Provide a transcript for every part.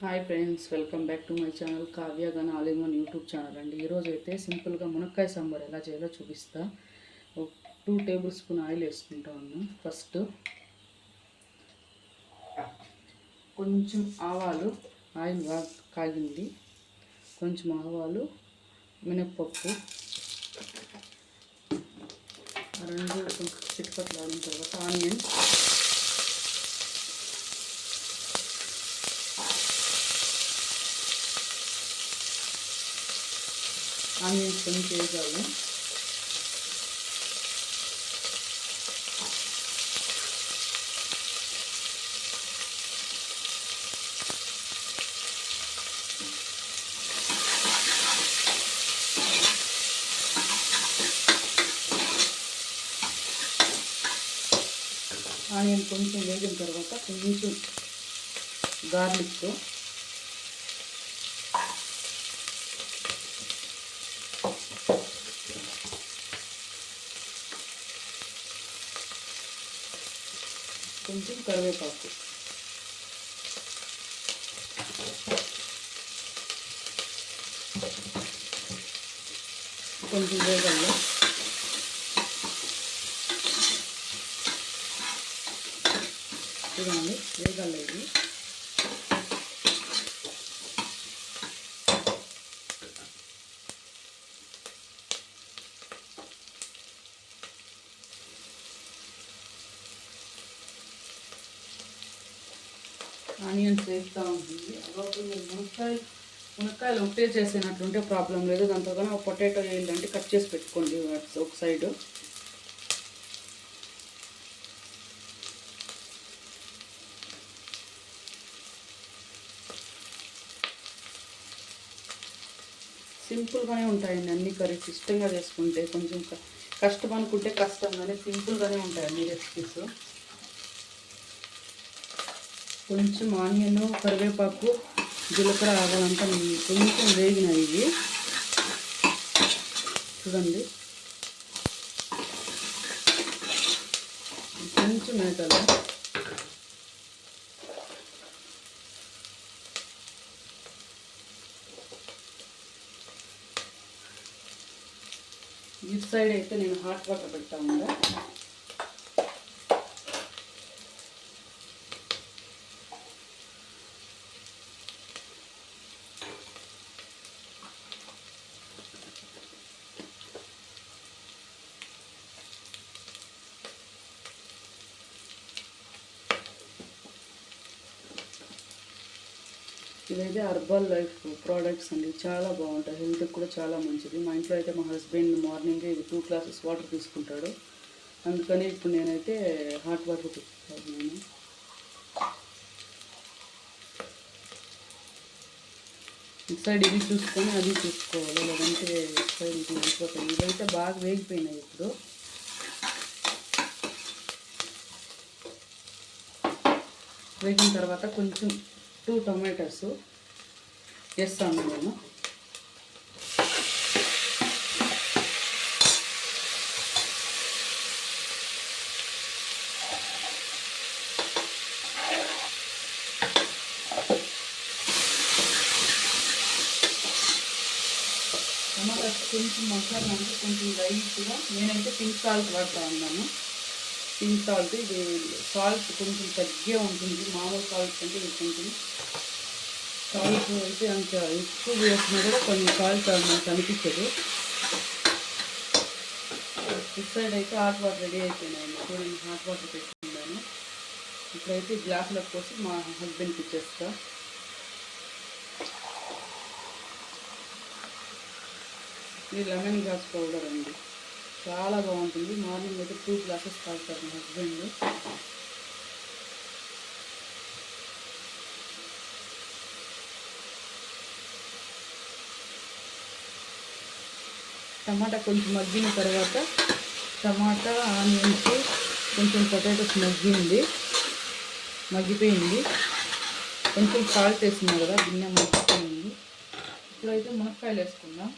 Hi friends, welcome back to my channel Kavya gun all in one YouTube channel అండి. ఈరోజు అయితే సింపుల్గా మునక్కాయ సాంబార్ ఎలా చేయాలో చూపిస్తా. 2 టేబుల్ స్పూన్ ఆయిల్ వేసుకుంటా ఉన్నాను. ఫస్ట్ కొంచెం ఆవాలు, ఆయిల్ బాగా కాగింది. కొంచెం ఆవాలు, మినప్పప్పు రెండు కొంచెం చిటపట్లు ఆడిన తర్వాత ఆనియన్, ఆనియన్స్ కొంచెం వేగాలి. ఆనియన్ కొంచెం వేగిన తర్వాత కొంచెం గార్లిక్, కొంచెం కరివేపాకు, కొంచెం వేగల్లో చూడండి, వేగల్లో ఇది ఆనియన్స్ వేస్తూ ఉంటుంది. అప్పుడు మీరు మునక్కాయలు ఒకటే చేసినట్లుంటే ప్రాబ్లం లేదు. దాంతో కానీ ఒక పొటాటో వేయాలంటే కట్ చేసి పెట్టుకోండి ఒక సైడు. సింపుల్గానే ఉంటాయండి అన్ని కర్రీస్. ఇష్టంగా చేసుకుంటే కొంచెం కష్టం అనుకుంటే కష్టం, కానీ సింపుల్గానే ఉంటాయి అన్ని రెసిపీస్. కొంచెం ఆనియన్, కరివేపాకు, జీలకర్ర, ఆవాలంతా కొంచెం వేగినాయి ఇవి. చూడండి, కొంచెం వేగాలి. ఇటు సైడ్ అయితే నేను హాట్ వాటర్ పెట్టాను కదా. ఇదైతే హర్బల్ లైఫ్ ప్రోడక్ట్స్ అండి, చాలా బాగుంటాయి. హెల్త్కి కూడా చాలా మంచిది. మా ఇంట్లో అయితే మా హస్బెండ్ మార్నింగ్ ఇది 2 గ్లాసెస్ వాటర్ తీసుకుంటాడు. అందుకని ఇప్పుడు నేనైతే హాట్ వాటర్ పెట్టుకుంటున్నాను. ఇటు సైడ్ ఇది చూసుకొని అది చూసుకోవాలి, లేదంటే ఇటు సైడ్ ఇది వెళ్ళిపోతాయి. ఇవైతే బాగా వేగిపోయినాయి. ఇప్పుడు వేగిన తర్వాత కొంచెం 2 టొమాటోస్ వేస్తాను నేను. టమాటాస్ కొంచెం మసాలా అంటే కొంచెం లైట్గా, నేనైతే పింక్ సాల్ట్ వాడుతూ ఉన్నాను. పింక్ సాల్ట్, ఇది సాల్ట్ కొంచెం తగ్గే ఉంటుంది. మామూలు సాల్ట్ అంటే ఇది కొంచెం సాల్ట్ అయితే అంత ఎక్కువ వేసినా కూడా కొన్ని సాల్ట్ మనకు అనిపించదు. ఇటు సైడ్ అయితే హాట్ వాటర్ రెడీ అయిపోయినాయి. చూడండి, హాట్ వాటర్ పెట్టుకున్నాను. ఇప్పుడైతే గ్లాసులో పోసి మా హస్బెండ్కి ఇచ్చేస్తా. ఇది లెమన్ గ్రాస్ పౌడర్ అండి, చాలా బాగుంటుంది. మార్నింగ్ అయితే 2 గ్లాసెస్ తాగుతారు మా హస్బెండ్. టమాటా కొంచెం మగ్గిన తర్వాత టమాటా, ఆనియన్స్, కొంచెం పొటాటోస్ మగ్గిపోయింది. కొంచెం సాల్ట్ వేసినా కదా, గిన్నె మగ్గిపోయింది. ఇప్పుడైతే మునక్కాయలు వేసుకుందాం.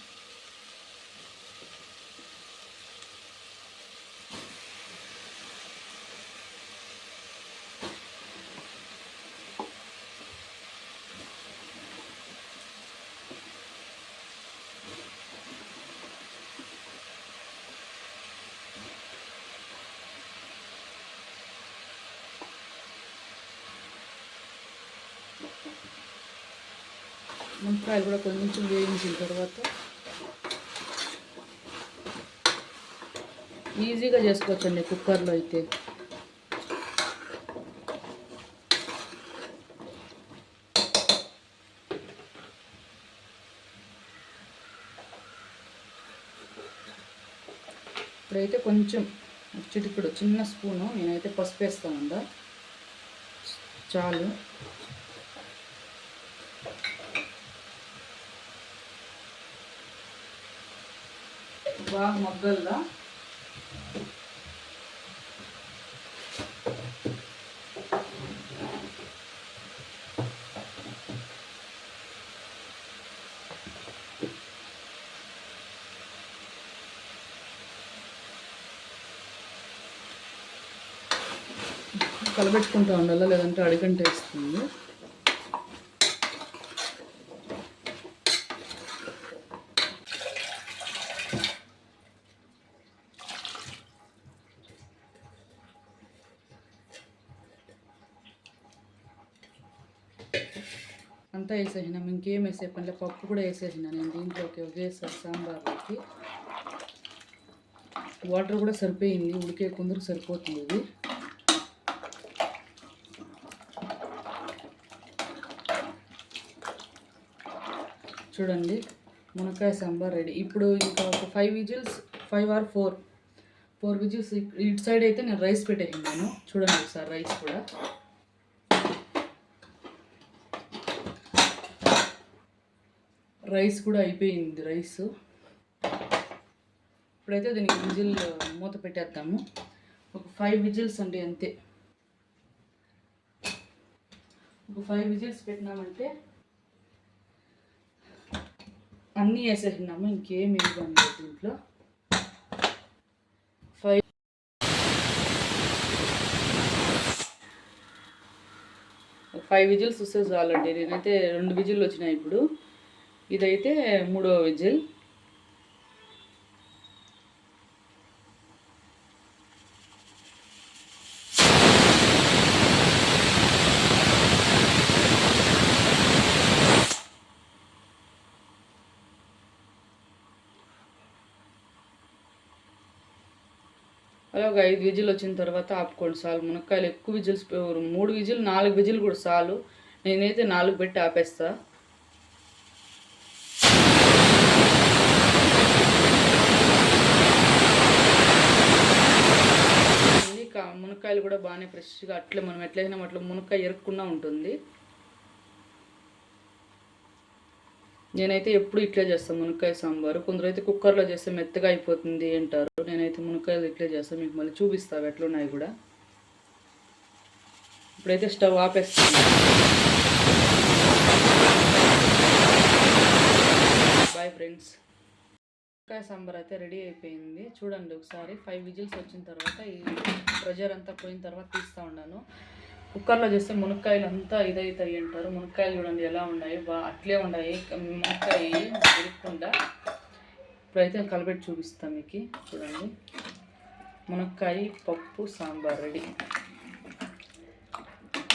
మునక్కాయలు కూడా కొంచెం వేయించిన తర్వాత ఈజీగా చేసుకోవచ్చండి కుక్కర్లో అయితే. ఇప్పుడైతే కొంచెం చిటికెడు చిన్న స్పూను నేనైతే పసుపు వేస్తాను. చాలు. బాగా మగ్గల్లా కలబెట్టుకుంటూ ఉండాలి, లేదంటే అడిగంట వేస్తుంది. అంతా వేసేసినాం, ఇంకేం వేసే పనిలే. పప్పు కూడా వేసేసిన నేను దీంట్లోకి ఒకేసారి సాంబార్లోకి. వాటర్ కూడా సరిపోయింది, ఉడికే కొందరు సరిపోతుంది ఇది. చూడండి మునక్కాయ సాంబార్ రెడీ. ఇప్పుడు ఇంకా ఒక 5 విజిల్స్, 5 or 4 విజిల్స్. ఇటు సైడ్ అయితే నేను రైస్ పెట్టేసినాను. చూడండి ఒకసారి రైస్ కూడా. రైస్ కూడా అయిపోయింది రైస్. ఇప్పుడైతే దీనికి విజిల్ మూత పెట్టేద్దాము. ఒక 5 విజిల్స్ అండి అంతే. ఒక 5 విజిల్స్ పెట్టినామంటే అన్నీ వేసేసినాము, ఇంకేమి ఇవ్వండి దీంట్లో. 5 విజిల్స్ వస్తే చాలండి. నేనైతే 2 విజిల్లు వచ్చినాయి ఇప్పుడు. ఇదైతే 3వ విజిల్. అలా ఒక 5 విజిల్ వచ్చిన తర్వాత ఆపుకోండి చాలు. మునక్కాయలు ఎక్కువ విజిల్స్, 3 విజిల్ 4 విజిల్ కూడా చాలు. నేనైతే 4 పెట్టి ఆపేస్తా. మునక్కాయలు కూడా బాగానే ఫ్రెష్గా అట్లే మనం ఎట్లయినా అట్లా మునక్కాయ ఎరుక్కుండా ఉంటుంది. నేనైతే ఎప్పుడు ఇట్లే చేస్తాను మునక్కాయ సాంబారు. కొందరు అయితే కుక్కర్లో చేస్తే మెత్తగా అయిపోతుంది అంటారు. నేనైతే మునక్కాయలు ఇట్లే చేస్తాను, మీకు మళ్ళీ చూపిస్తాను ఎట్లున్నాయి కూడా. ఇప్పుడైతే స్టవ్ ఆపేస్తాను. Bye friends. మునక్కాయ సాంబార్ అయితే రెడీ అయిపోయింది. చూడండి ఒకసారి 5 విజిల్స్ వచ్చిన తర్వాత ఈ ప్రెజర్ అంతా పోయిన తర్వాత తీస్తూ ఉన్నాను. కుక్కర్లో చేస్తే మునక్కాయలు అంతా ఇదవుతాయి అంటారు. మునక్కాయలు చూడండి ఎలా ఉన్నాయి, అట్లే ఉన్నాయి మునక్కాయ ఉడకకుండా. ఇప్పుడైతే కలబెట్టి చూపిస్తాను మీకు. చూడండి మునక్కాయ పప్పు సాంబార్ రెడీ.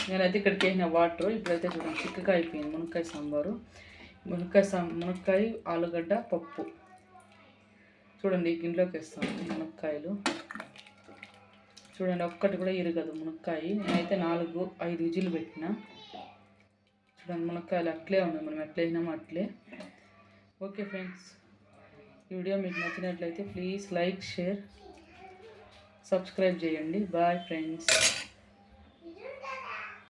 నేనైతే ఇక్కడికి వేసిన వాటర్. ఇప్పుడైతే చూడండి చిక్కగా అయిపోయింది మునక్కాయ సాంబారు. మునక్కాయ ఆలుగడ్డ పప్పు. చూడండి గిన్నెలోకి వేస్తాను మునక్కాయలు. చూడండి ఒక్కటి కూడా ఇరగదు మునక్కాయ. నేనైతే 4-5 విజిల్ పెట్టిన. చూడండి మునక్కాయలు అట్లే ఉన్నాయి, మనం ఎట్లా అయినామో అట్లే. ఓకే ఫ్రెండ్స్, ఈ వీడియో మీకు నచ్చినట్లయితే ప్లీజ్ లైక్, షేర్, సబ్స్క్రైబ్ చేయండి. Bye friends.